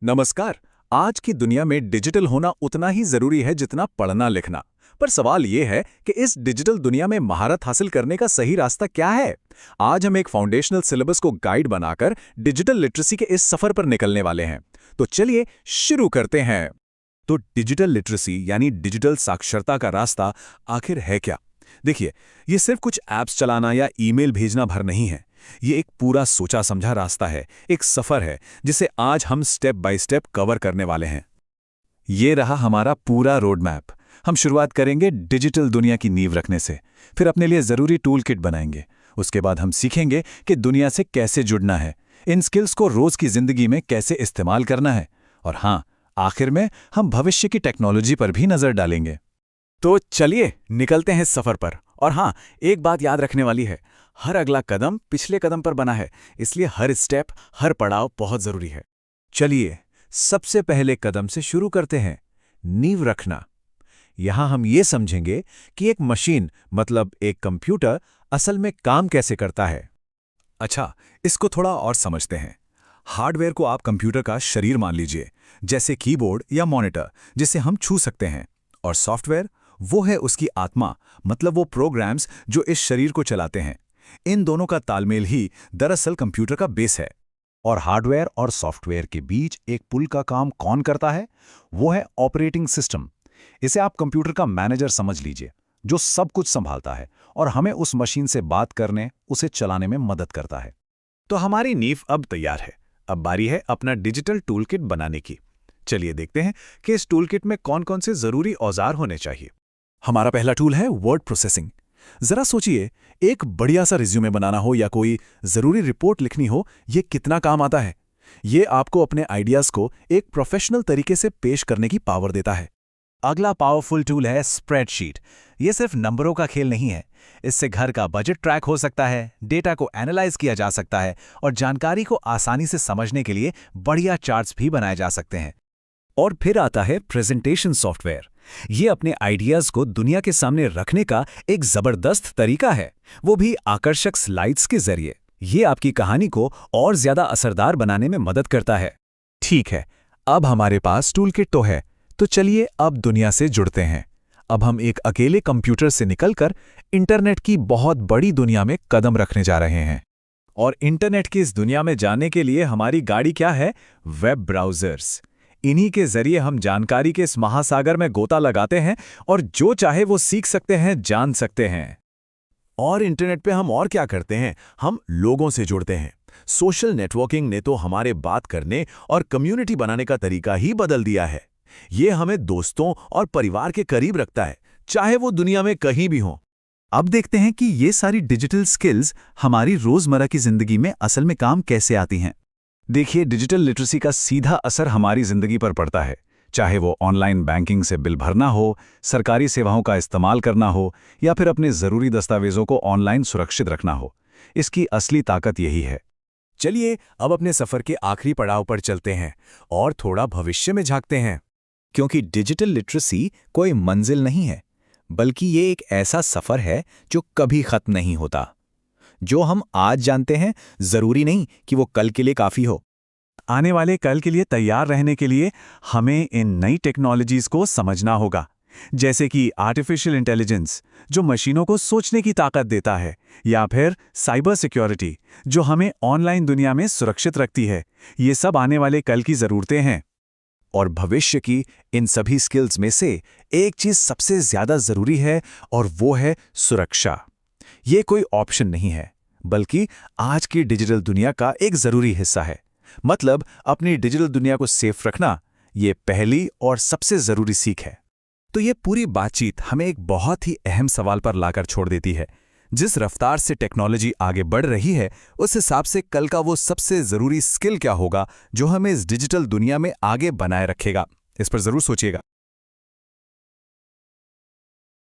नमस्कार। आज की दुनिया में डिजिटल होना उतना ही जरूरी है जितना पढ़ना लिखना। पर सवाल ये है कि इस डिजिटल दुनिया में महारत हासिल करने का सही रास्ता क्या है। आज हम एक फाउंडेशनल सिलेबस को गाइड बनाकर डिजिटल लिटरेसी के इस सफर पर निकलने वाले हैं। तो चलिए शुरू करते हैं। तो डिजिटल लिटरेसी यानी डिजिटल साक्षरता का रास्ता आखिर है क्या? देखिए, ये सिर्फ कुछ ऐप्स चलाना या ईमेल भेजना भर नहीं है। ये एक पूरा सोचा समझा रास्ता है, एक सफर है जिसे आज हम स्टेप बाय स्टेप कवर करने वाले हैं। ये रहा हमारा पूरा रोड मैप। हम शुरुआत करेंगे डिजिटल दुनिया की नींव रखने से, फिर अपने लिए जरूरी टूल किट बनाएंगे। उसके बाद हम सीखेंगे कि दुनिया से कैसे जुड़ना है, इन स्किल्स को रोज की जिंदगी में कैसे इस्तेमाल करना है, और हाँ, आखिर में हम भविष्य की टेक्नोलॉजी पर भी नजर डालेंगे। तो चलिए निकलते हैं इस सफर पर। और हाँ, एक बात याद रखने वाली है, हर अगला कदम पिछले कदम पर बना है, इसलिए हर स्टेप, हर पड़ाव बहुत जरूरी है। चलिए सबसे पहले कदम से शुरू करते हैं, नींव रखना। यहां हम ये समझेंगे कि एक मशीन मतलब एक कंप्यूटर असल में काम कैसे करता है। अच्छा, इसको थोड़ा और समझते हैं। हार्डवेयर को आप कंप्यूटर का शरीर मान लीजिए, जैसे कीबोर्ड या मॉनिटर जिसे हम छू सकते हैं। और सॉफ्टवेयर वो है उसकी आत्मा, मतलब वो प्रोग्राम्स जो इस शरीर को चलाते हैं। इन दोनों का तालमेल ही दरअसल कंप्यूटर का बेस है। और हार्डवेयर और सॉफ्टवेयर के बीच एक पुल का काम कौन करता है? वो है ऑपरेटिंग सिस्टम। इसे आप कंप्यूटर का मैनेजर समझ लीजिए, जो सब कुछ संभालता है और हमें उस मशीन से बात करने, उसे चलाने में मदद करता है। तो हमारी नींव अब तैयार है। अब बारी है अपना डिजिटल टूलकिट बनाने की। चलिए देखते हैं कि इस टूलकिट में कौन कौन से जरूरी औजार होने चाहिए। हमारा पहला टूल है वर्ड प्रोसेसिंग। जरा सोचिए, एक बढ़िया सा रिज्यूमे बनाना हो या कोई जरूरी रिपोर्ट लिखनी हो, ये कितना काम आता है। ये आपको अपने आइडियाज को एक प्रोफेशनल तरीके से पेश करने की पावर देता है। अगला पावरफुल टूल है स्प्रेडशीट। ये सिर्फ नंबरों का खेल नहीं है। इससे घर का बजट ट्रैक हो सकता है, डेटा को एनालाइज किया जा सकता है और जानकारी को आसानी से समझने के लिए बढ़िया चार्ट्स भी बनाए जा सकते हैं। और फिर आता है प्रेजेंटेशन सॉफ्टवेयर। ये अपने आइडियाज को दुनिया के सामने रखने का एक जबरदस्त तरीका है, वो भी आकर्षक स्लाइड्स के जरिए। ये आपकी कहानी को और ज्यादा असरदार बनाने में मदद करता है। ठीक है, अब हमारे पास टूलकिट तो है, तो चलिए अब दुनिया से जुड़ते हैं। अब हम एक अकेले कंप्यूटर से निकलकर इंटरनेट की बहुत बड़ी दुनिया में कदम रखने जा रहे हैं। और इंटरनेट की इस दुनिया में जाने के लिए हमारी गाड़ी क्या है? Web browsers. इन्हीं के जरिए हम जानकारी के इस महासागर में गोता लगाते हैं और जो चाहे वो सीख सकते हैं, जान सकते हैं। और इंटरनेट पे हम और क्या करते हैं? हम लोगों से जुड़ते हैं। सोशल नेटवर्किंग ने तो हमारे बात करने और कम्युनिटी बनाने का तरीका ही बदल दिया है। ये हमें दोस्तों और परिवार के करीब रखता है, चाहे वो दुनिया में कहीं भी हो। अब देखते हैं कि ये सारी डिजिटल स्किल्स हमारी रोजमर्रा की जिंदगी में असल में काम कैसे आती हैं। देखिए, डिजिटल लिटरेसी का सीधा असर हमारी जिंदगी पर पड़ता है, चाहे वो ऑनलाइन बैंकिंग से बिल भरना हो, सरकारी सेवाओं का इस्तेमाल करना हो या फिर अपने जरूरी दस्तावेजों को ऑनलाइन सुरक्षित रखना हो। इसकी असली ताकत यही है। चलिए अब अपने सफर के आखिरी पड़ाव पर चलते हैं और थोड़ा भविष्य में झांकते हैं। क्योंकि डिजिटल लिटरेसी कोई मंजिल नहीं है, बल्कि ये एक ऐसा सफर है जो कभी खत्म नहीं होता। जो हम आज जानते हैं, जरूरी नहीं कि वो कल के लिए काफी हो। आने वाले कल के लिए तैयार रहने के लिए हमें इन नई टेक्नोलॉजीज को समझना होगा, जैसे कि आर्टिफिशियल इंटेलिजेंस जो मशीनों को सोचने की ताकत देता है, या फिर साइबर सिक्योरिटी जो हमें ऑनलाइन दुनिया में सुरक्षित रखती है। ये सब आने वाले कल की जरूरतें हैं। और भविष्य की इन सभी स्किल्स में से एक चीज सबसे ज्यादा जरूरी है, और वो है सुरक्षा। ये कोई ऑप्शन नहीं है, बल्कि आज की डिजिटल दुनिया का एक जरूरी हिस्सा है। मतलब अपनी डिजिटल दुनिया को सेफ रखना, ये पहली और सबसे जरूरी सीख है। तो ये पूरी बातचीत हमें एक बहुत ही अहम सवाल पर लाकर छोड़ देती है। जिस रफ्तार से टेक्नोलॉजी आगे बढ़ रही है, उस हिसाब से कल का वो सबसे जरूरी स्किल क्या होगा जो हमें इस डिजिटल दुनिया में आगे बनाए रखेगा? इस पर जरूर सोचिएगा।